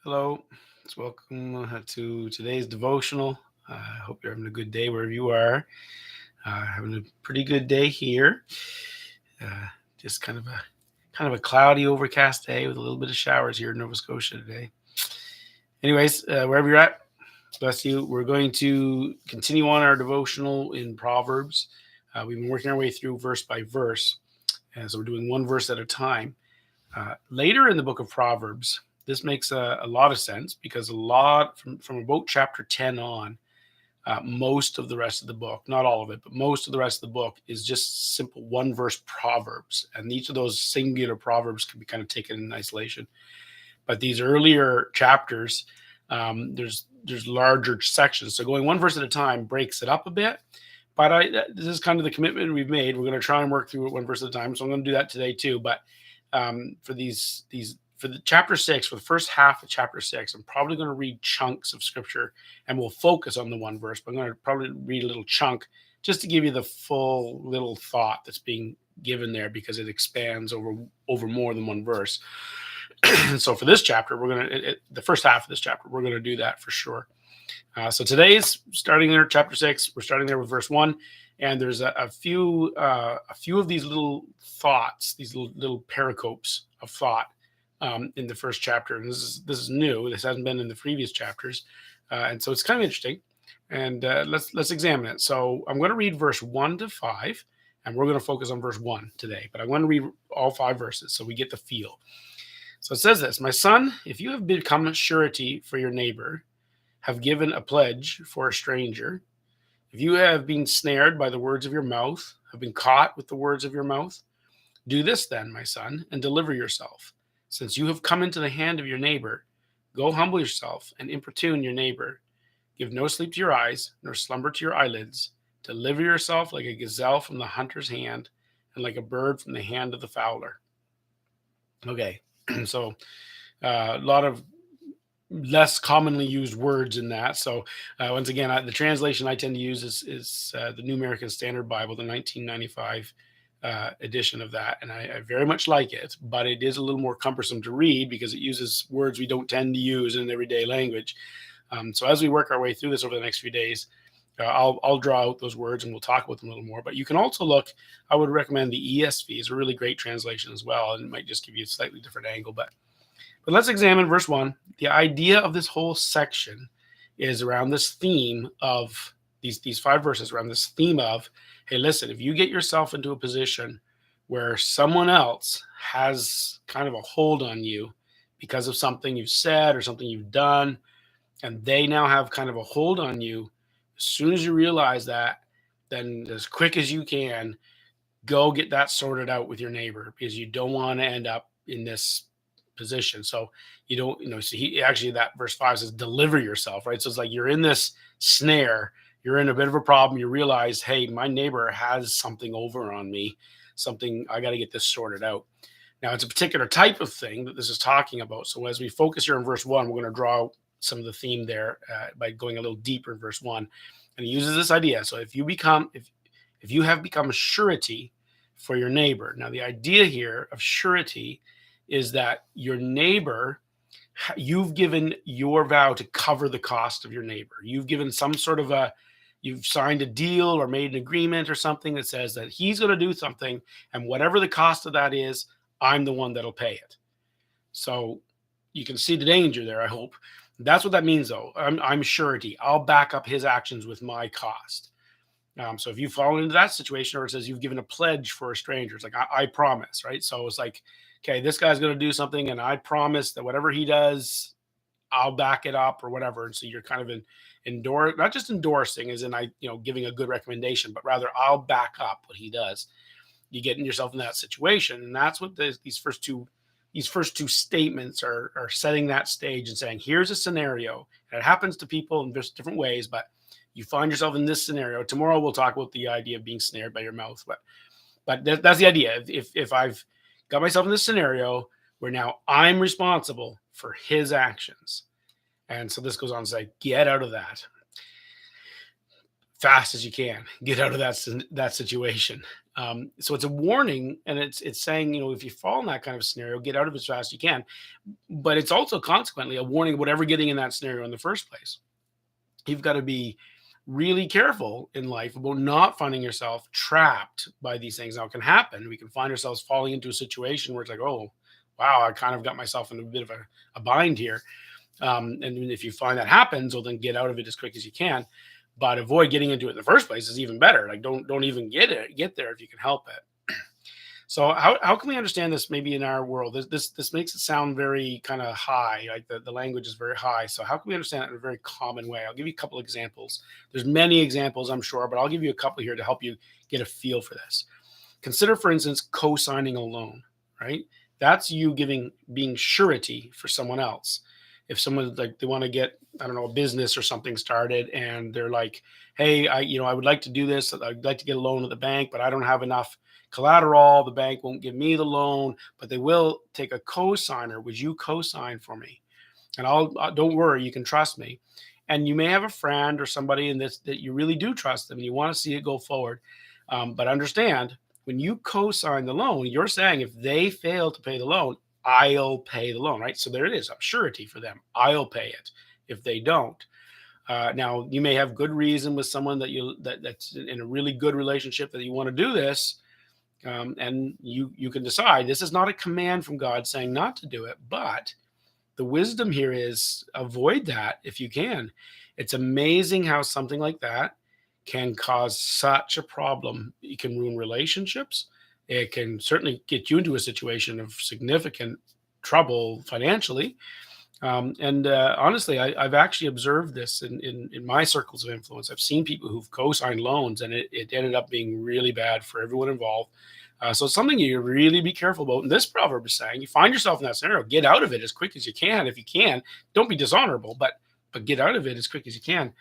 Hello, welcome to today's devotional. I hope you're having a good day wherever you are. Having a pretty good day here. Uh, just kind of a cloudy, overcast day with a little bit of showers here in Nova Scotia today. Anyways, wherever you're at, bless you. We're going to continue on our devotional in Proverbs. We've been working our way through verse by verse, and so we're doing one verse at a time. Later in the book of Proverbs, this makes a lot of sense because a lot from about chapter 10 on, most of the rest of the book, not all of it, but most of the rest of the book is just simple one verse Proverbs. And each of those singular Proverbs can be kind of taken in isolation. But these earlier chapters, there's larger sections. So going one verse at a time breaks it up a bit. But this is kind of the commitment we've made. We're going to try and work through it one verse at a time. So I'm going to do that today too. But for for the chapter 6, for the first half of chapter 6, I'm probably going to read chunks of scripture, and we'll focus on the one verse. But I'm going to probably read a little chunk just to give you the full little thought that's being given there, because it expands over more than one verse. So for this chapter, the first half of this chapter, we're going to do that for sure. So today is starting there, chapter 6. We're starting there with verse 1, and there's a few of these little thoughts, these little pericopes of thought in the first chapter. And this is new. This hasn't been in the previous chapters, and so it's kind of interesting. And let's examine it. So I'm going to read verse 1 to 5, and we're going to focus on verse 1 today. But I want to read all 5 verses so we get the feel. So it says this: "My son, if you have become a surety for your neighbor, have given a pledge for a stranger, if you have been snared by the words of your mouth, have been caught with the words of your mouth, do this then, my son, and deliver yourself. Since you have come into the hand of your neighbor, go humble yourself and importune your neighbor. Give no sleep to your eyes, nor slumber to your eyelids. Deliver yourself like a gazelle from the hunter's hand, and like a bird from the hand of the fowler." Okay, so a lot of less commonly used words in that. So once again, the translation I tend to use is the New American Standard Bible, the 1995 edition of that, and I very much like it. But it is a little more cumbersome to read because it uses words we don't tend to use in everyday language. So as we work our way through this over the next few days, I'll draw out those words and we'll talk about them a little more. But you can also look. I would recommend the ESV. It's a really great translation as well, and it might just give you a slightly different angle. But let's examine verse 1. The idea of this whole section is around this theme of these 5 verses, around this theme of, hey, listen, if you get yourself into a position where someone else has kind of a hold on you because of something you've said or something you've done, and they now have kind of a hold on you, as soon as you realize that, then as quick as you can, go get that sorted out with your neighbor, because you don't want to end up in this position. So you don't, so he actually, that verse 5 says, deliver yourself, right? So it's like you're in this snare, you're in a bit of a problem. You realize, hey, my neighbor has something over on me, something, I got to get this sorted out. Now, it's a particular type of thing that this is talking about. So as we focus here in verse 1, we're going to draw some of the theme there by going a little deeper in verse 1. And he uses this idea. So if you have become a surety for your neighbor. Now, the idea here of surety is that your neighbor, you've given your vow to cover the cost of your neighbor. You've given some sort of you've signed a deal or made an agreement or something that says that he's going to do something, and whatever the cost of that is, I'm the one that'll pay it. So you can see the danger there, I hope. That's what that means, though. I'm surety. I'll back up his actions with my cost. So if you fall into that situation, or it says you've given a pledge for a stranger, it's like, I promise, right? So it's like, okay, this guy's going to do something, and I promise that whatever he does, I'll back it up or whatever. And so you're kind of not just endorsing as in giving a good recommendation, but rather I'll back up what he does. You get yourself in that situation. And that's what these first two statements are setting that stage and saying, here's a scenario. And it happens to people in just different ways, but you find yourself in this scenario. Tomorrow we'll talk about the idea of being snared by your mouth. But that's the idea. If I've got myself in this scenario where now I'm responsible for his actions. And so this goes on to say, get out of that fast as you can. Get out of that situation. So it's a warning, and it's saying, if you fall in that kind of scenario, get out of it as fast as you can. But it's also consequently a warning, whatever getting in that scenario in the first place. You've got to be really careful in life about not finding yourself trapped by these things. Now, it can happen. We can find ourselves falling into a situation where it's like, oh, wow, I kind of got myself in a bit of a bind here. And if you find that happens, well, then get out of it as quick as you can. But avoid getting into it in the first place is even better. Like, don't even get there if you can help it. So how can we understand this maybe in our world? This makes it sound very kind of high, like the language is very high. So how can we understand it in a very common way? I'll give you a couple examples. There's many examples, I'm sure, but I'll give you a couple here to help you get a feel for this. Consider, for instance, co-signing a loan, right? That's you being surety for someone else. If someone, like, they want to get, I don't know, a business or something started, and they're like, hey, I would like to do this. I'd like to get a loan at the bank, but I don't have enough collateral. The bank won't give me the loan, but they will take a co-signer. Would you co-sign for me? And don't worry, you can trust me. And you may have a friend or somebody in this that you really do trust them and you want to see it go forward. But understand, when you co-sign the loan, you're saying if they fail to pay the loan, I'll pay the loan, right? So there it is. I'm surety for them. I'll pay it if they don't. Now, you may have good reason with someone that's in a really good relationship that you want to do this, and you can decide this is not a command from God saying not to do it, but the wisdom here is avoid that if you can. It's amazing how something like that can cause such a problem. It can ruin relationships. It can certainly get you into a situation of significant trouble financially. And honestly, I've actually observed this in my circles of influence. I've seen people who've co-signed loans, and it ended up being really bad for everyone involved. So it's something you really be careful about. And this proverb is saying, you find yourself in that scenario, get out of it as quick as you can. If you can, don't be dishonorable, but get out of it as quick as you can.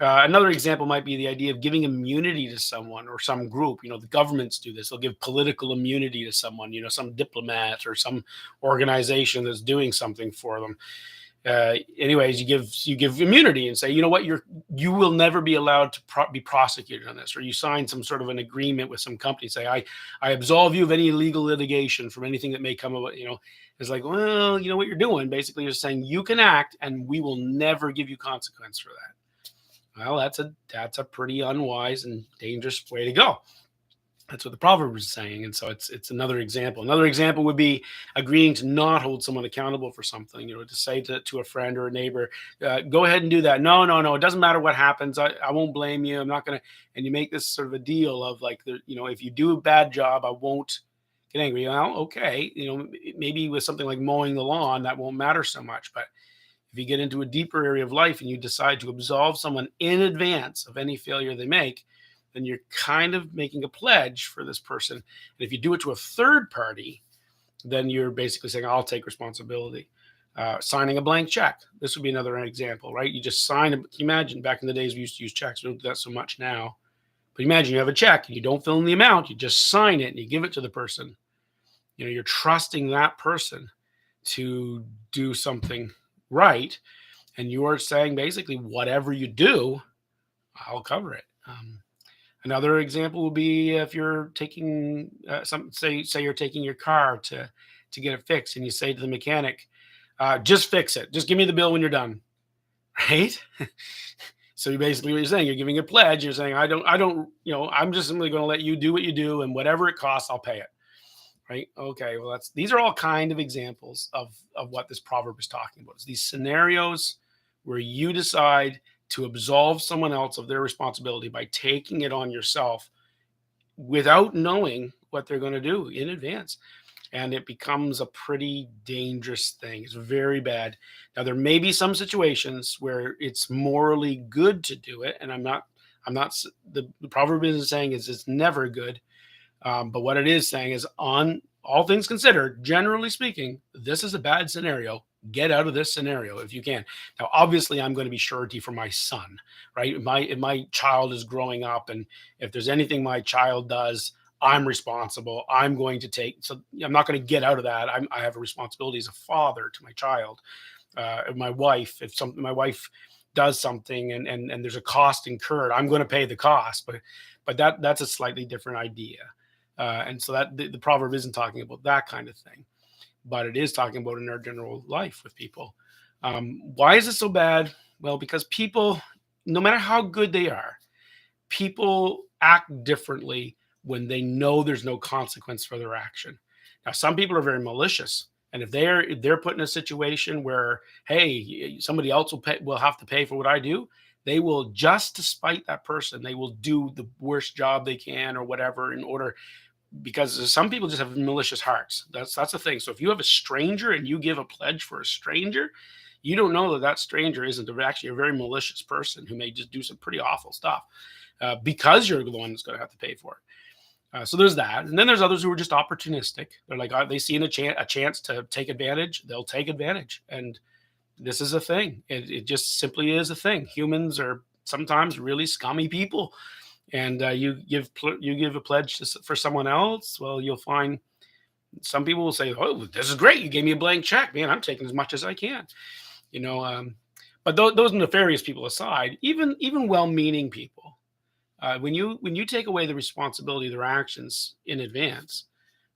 Another example might be the idea of giving immunity to someone or some group. The governments do this. They'll give political immunity to someone, some diplomat or some organization that's doing something for them. Anyways, you give immunity and say, you know what, you will never be allowed to be prosecuted on this, or you sign some sort of an agreement with some company, say, I absolve you of any legal litigation from anything that may come about. It's like, well, you know what you're doing. Basically, you're saying you can act, and we will never give you consequence for that. Well, that's a pretty unwise and dangerous way to go. That's what the proverb is saying. And so it's another example. Another example would be agreeing to not hold someone accountable for something, to say to a friend or a neighbor, go ahead and do that. No, no, no. It doesn't matter what happens. I won't blame you. I'm not going to. And you make this sort of a deal of like, if you do a bad job, I won't get angry. Well, okay. Maybe with something like mowing the lawn, that won't matter so much. But if you get into a deeper area of life and you decide to absolve someone in advance of any failure they make, then you're kind of making a pledge for this person. And if you do it to a third party, then you're basically saying, I'll take responsibility. Signing a blank check. This would be another example, right? You just sign. Imagine back in the days we used to use checks. We don't do that so much now. But imagine you have a check and you don't fill in the amount. You just sign it and you give it to the person. You're trusting that person to do something right. And you are saying basically, whatever you do, I'll cover it. Another example would be if you're taking say you're taking your car to get it fixed, and you say to the mechanic, just fix it. Just give me the bill when you're done. Right? So you basically, what you're saying, you're giving a pledge. You're saying, I'm just simply going to let you do what you do, and whatever it costs, I'll pay it. Right? Okay. Well, these are all kind of examples of what this proverb is talking about. It's these scenarios where you decide to absolve someone else of their responsibility by taking it on yourself without knowing what they're going to do in advance. And it becomes a pretty dangerous thing. It's very bad. Now, there may be some situations where it's morally good to do it. And the proverb isn't saying it's never good. But what it is saying is, on all things considered, generally speaking, this is a bad scenario. Get out of this scenario if you can. Now, obviously, I'm going to be surety for my son, right? If my child is growing up, and if there's anything my child does, I'm responsible. I'm going to take. So I'm not going to get out of that. I have a responsibility as a father to my child. My wife, if my wife does something and there's a cost incurred, I'm going to pay the cost. But that's a slightly different idea. And so that the proverb isn't talking about that kind of thing, but it is talking about in our general life with people. Why is it so bad? Well, because people, no matter how good they are, people act differently when they know there's no consequence for their action. Now, some people are very malicious, and if they're put in a situation where, hey, somebody else will have to pay for what I do, they will, just to spite that person, they will do the worst job they can or whatever in order, because some people just have malicious hearts. That's the thing. So if you have a stranger and you give a pledge for a stranger, you don't know that that stranger isn't actually a very malicious person who may just do some pretty awful stuff, because you're the one that's going to have to pay for it. So there's that, and then there's others who are just opportunistic. They're like, they see a chance to take advantage, they'll take advantage, and this is a thing. It just simply is a thing. Humans are sometimes really scummy people, and you give a pledge for someone else. Well, you'll find some people will say, "Oh, this is great. You gave me a blank check, man. I'm taking as much as I can." You know, but those nefarious people aside, even well-meaning people, when you take away the responsibility of their actions in advance,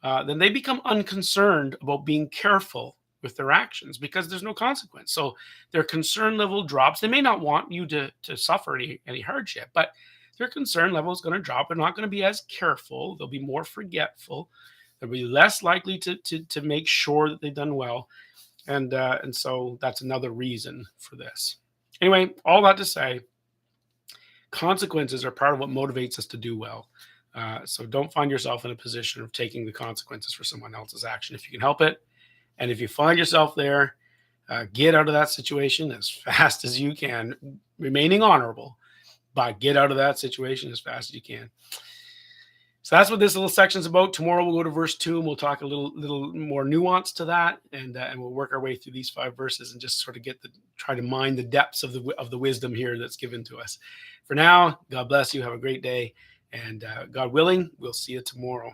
then they become unconcerned about being careful with their actions because there's no consequence. So their concern level drops. They may not want you to suffer any hardship, but their concern level is going to drop. They're not going to be as careful. They'll be more forgetful. They'll be less likely to make sure that they've done well. And so that's another reason for this. Anyway, all that to say, consequences are part of what motivates us to do well. So don't find yourself in a position of taking the consequences for someone else's action if you can help it. And if you find yourself there, get out of that situation as fast as you can, remaining honorable, but get out of that situation as fast as you can. So that's what this little section is about. Tomorrow we'll go to verse 2 and we'll talk a little more nuance to that, and we'll work our way through these 5 verses and just sort of try to mine the depths of the wisdom here that's given to us. For now, God bless you. Have a great day, and God willing, we'll see you tomorrow.